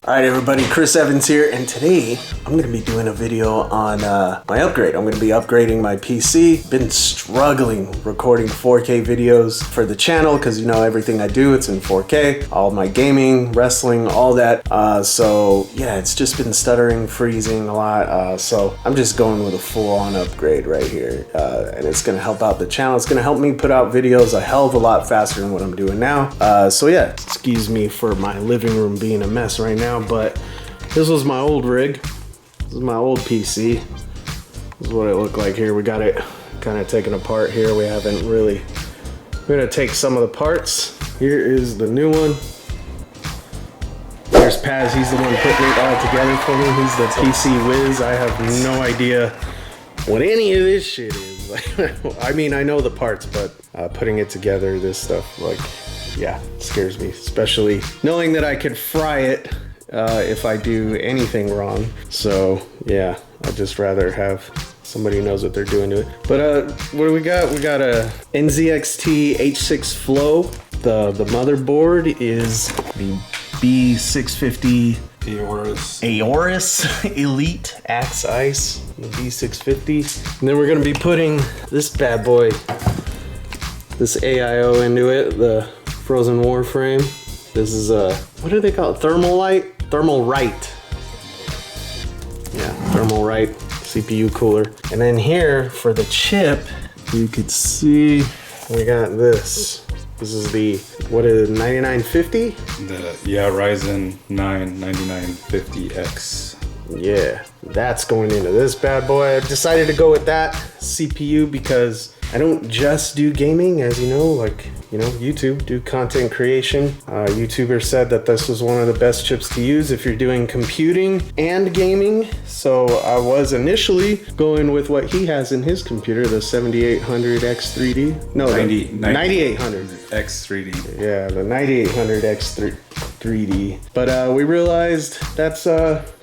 Alright everybody, Chris Evans here, and today I'm going to be doing a video on my upgrade. I'm going to be upgrading my PC. Been struggling recording 4K videos for the channel because you know everything I do, it's in 4K. All my gaming, wrestling, all that. So yeah, it's just been stuttering, freezing a lot. So I'm just going with a full-on upgrade right here. And it's going to help out the channel. It's going to help me put out videos a hell of a lot faster than what I'm doing now. So yeah, excuse me for my living room being a mess right now. But this was my old rig. This is my old PC. This is what it looked like here. We got it kind of taken apart here. We haven't really. We're gonna take some of the parts. Here is the new one. There's Paz. He's the one putting it all together for me. He's the PC whiz. I have no idea what any of this shit is. I mean, I know the parts, but putting it together, this stuff, like, yeah, scares me. Especially knowing that I could fry it. If I do anything wrong. So yeah, I'd just rather have somebody who knows what they're doing to it. But what do we got? We got a NZXT H6 Flow. The motherboard is the B650 AORUS Elite Axe Ice, the B650. And then we're gonna be putting this bad boy, this AIO into it, the Frozen Warframe. This is a, what do they call it? Thermalite? Thermalite. Yeah, Thermalite CPU cooler. And then here for the chip, you could see we got this. This is the, what is it, 9950? Yeah, Ryzen 9 9950X. Yeah, that's going into this bad boy. I decided to go with that CPU because I don't just do gaming, as you know, like, you know, YouTube, do content creation. YouTuber said that this was one of the best chips to use if you're doing computing and gaming. So I was initially going with what he has in his computer, the 7800X3D. No, 9800X3D. Yeah, the 9800X3D. But we realized that's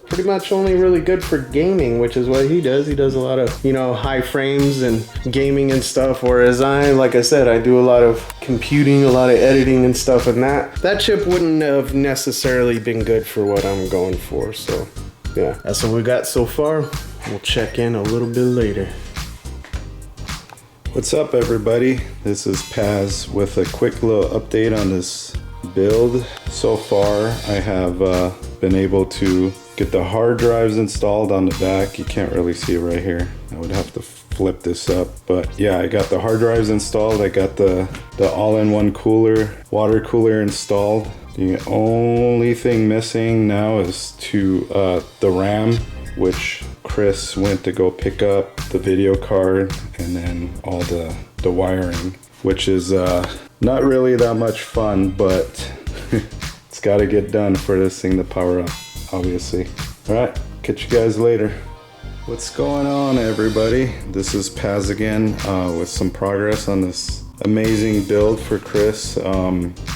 pretty much only really good for gaming, which is what he does. He does a lot of, you know, high frames and gaming and stuff, whereas like I said, I do a lot of computing, a lot of editing and stuff, and that chip wouldn't have necessarily been good for what I'm going for. So yeah, that's what we got so far. We'll check in a little bit later. What's up, everybody? This is Paz with a quick little update on this build. So far, I have been able to get the hard drives installed on the back. You can't really see it right here. I would have to flip this up, but yeah, I got the hard drives installed. I got the all-in-one cooler, water cooler installed. The only thing missing now is the RAM, which Chris went to go pick up, the video card, and then all the wiring, which is not really that much fun, but it's got to get done for this thing to power up, obviously. All right, catch you guys later. What's going on, everybody? This is Paz again with some progress on this amazing build for Chris.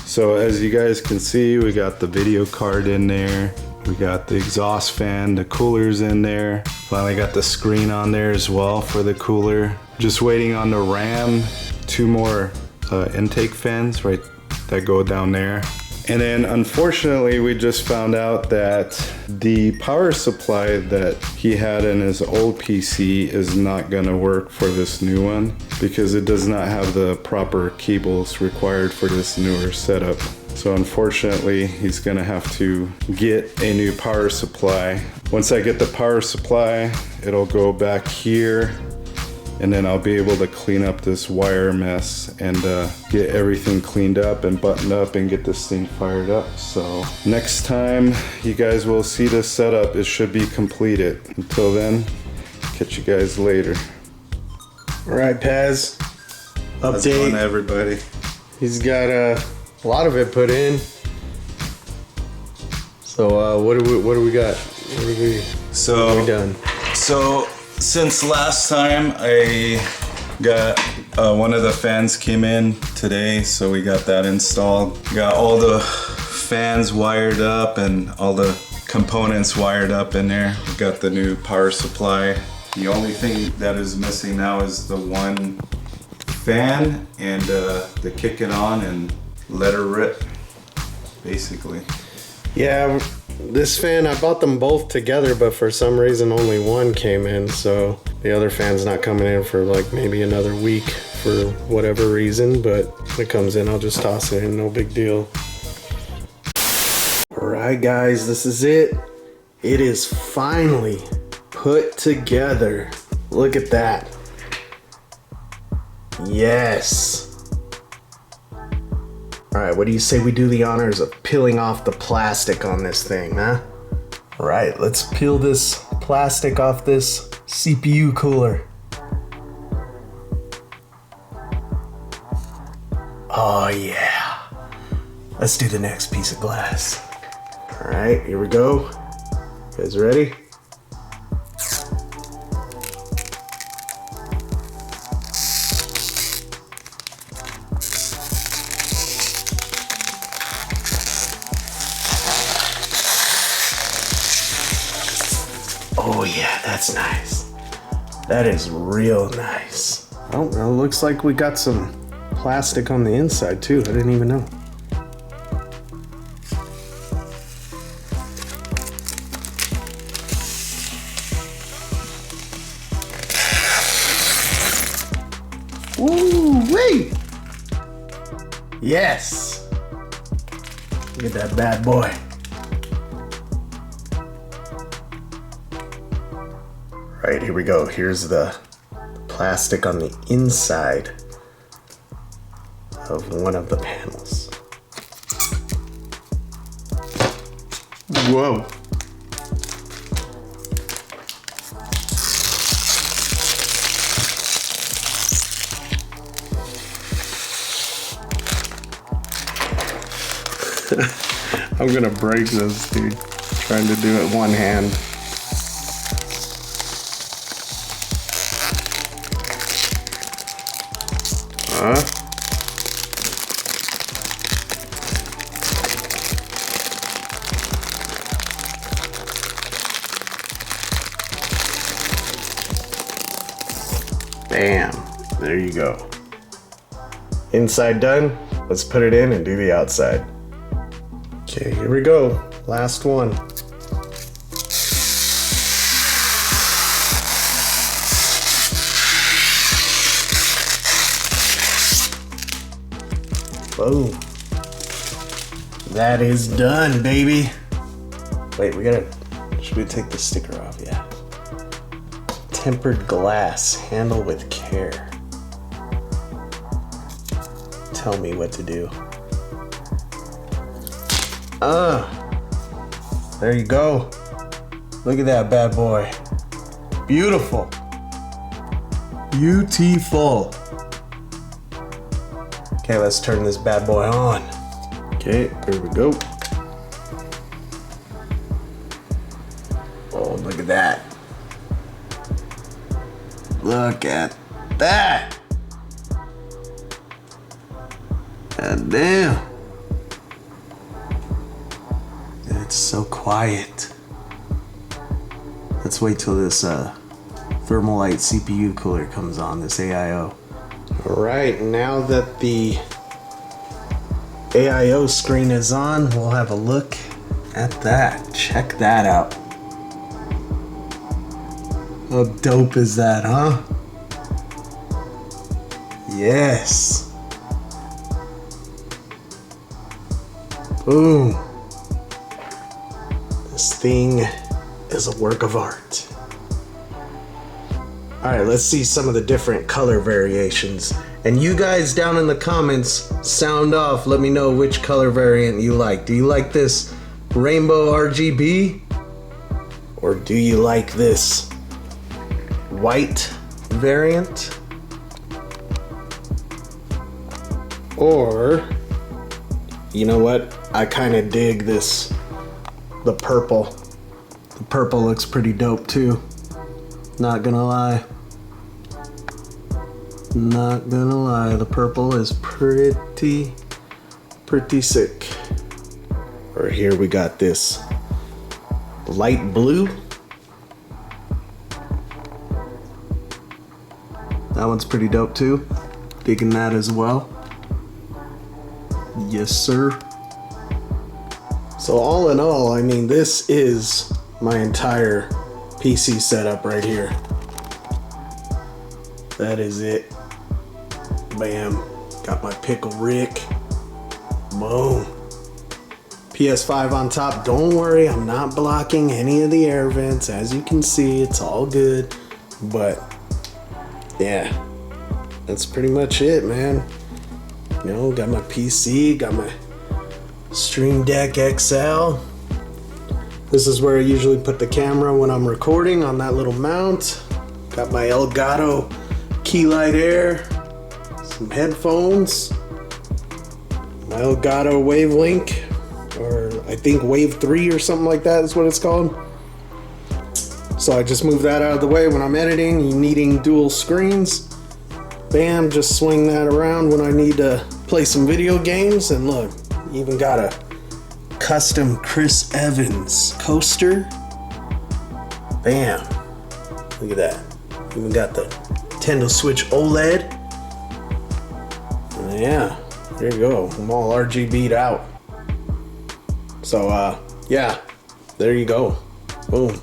So as you guys can see, we got the video card in there. We got the exhaust fan, the cooler's in there. Finally got the screen on there as well for the cooler. Just waiting on the RAM, 2 more intake fans right that go down there. And then unfortunately, we just found out that the power supply that he had in his old PC is not gonna work for this new one because it does not have the proper cables required for this newer setup. So unfortunately, he's gonna have to get a new power supply. Once I get the power supply, it'll go back here, and then I'll be able to clean up this wire mess and get everything cleaned up and buttoned up and get this thing fired up. So next time you guys will see this setup, it should be completed. Until then, catch you guys later. All right, Paz. Update. How's it going, everybody? He's got a lot of it put in. So what do we got? What are we done? So since last time, I got one of the fans came in today, so we got that installed. Got all the fans wired up and all the components wired up in there. We got the new power supply. The only thing that is missing now is the one fan and the kick it on and let her rip, basically. Yeah, this fan, I bought them both together, but for some reason only one came in, so the other fan's not coming in for like maybe another week for whatever reason, but when it comes in, I'll just toss it in, no big deal. Alright guys, this is it. It is finally put together. Look at that. Yes. Alright, what do you say we do the honors of peeling off the plastic on this thing, huh? Alright, let's peel this plastic off this CPU cooler. Oh yeah. Let's do the next piece of glass. Alright, here we go. You guys ready? Oh yeah, that's nice. That is real nice. Oh, well, looks like we got some plastic on the inside too. I didn't even know. Ooh, wait! Yes! Look at that bad boy. Right, here we go. Here's the plastic on the inside of one of the panels. Whoa. I'm gonna break this, dude. Trying to do it one hand. Bam, there you go. Inside done, let's put it in and do the outside. Okay, here we go, last one. Boom. That is done, baby. Wait, should we take the sticker off? Yeah. Tempered glass, handle with care. Tell me what to do. There you go. Look at that bad boy. Beautiful. Beautiful. Okay, let's turn this bad boy on. Okay, here we go. Oh, look at that. Look at that. God damn. It's so quiet. Let's wait till this Thermalite CPU cooler comes on, this AIO. Alright, now that the AIO screen is on, we'll have a look at that. Check that out. How dope is that, huh? Yes. Boom. This thing is a work of art. Alright, let's see some of the different color variations. And you guys down in the comments, sound off, let me know which color variant you like. Do you like this rainbow RGB? Or do you like this white variant? Or, you know what? I kind of dig this, the purple. The purple looks pretty dope too. Not gonna lie. Not gonna lie, the purple is pretty sick. Or here we got this light blue. That one's pretty dope too. Digging that as well. Yes, sir. So all in all, I mean, this is my entire PC setup right here. That is it. Bam. Got my pickle Rick. Boom. PS5 on top. Don't worry, I'm not blocking any of the air vents. As you can see, it's all good. But yeah, that's pretty much it, man. You know, got my PC, got my Stream Deck XL. This is where I usually put the camera when I'm recording, on that little mount. Got my Elgato key light air, some headphones, my Elgato Wavelink, or I think Wave 3 or something like that is what it's called. So I just move that out of the way when I'm editing, needing dual screens. Bam, just swing that around when I need to play some video games. And look, even got a custom Chris Evans coaster. Bam. Look at that. Even got the Nintendo Switch OLED. And yeah, there you go. I'm all RGB'd out. So yeah, there you go. Boom.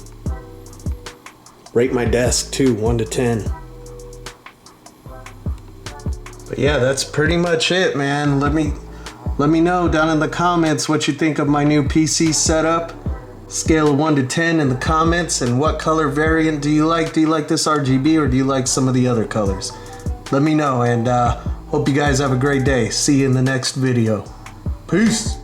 Rate my desk too, 1 to 10. But yeah, that's pretty much it, man. Let me know down in the comments what you think of my new PC setup. Scale of 1 to 10 in the comments, and what color variant do you like? Do you like this RGB or do you like some of the other colors? Let me know, and hope you guys have a great day. See you in the next video. Peace.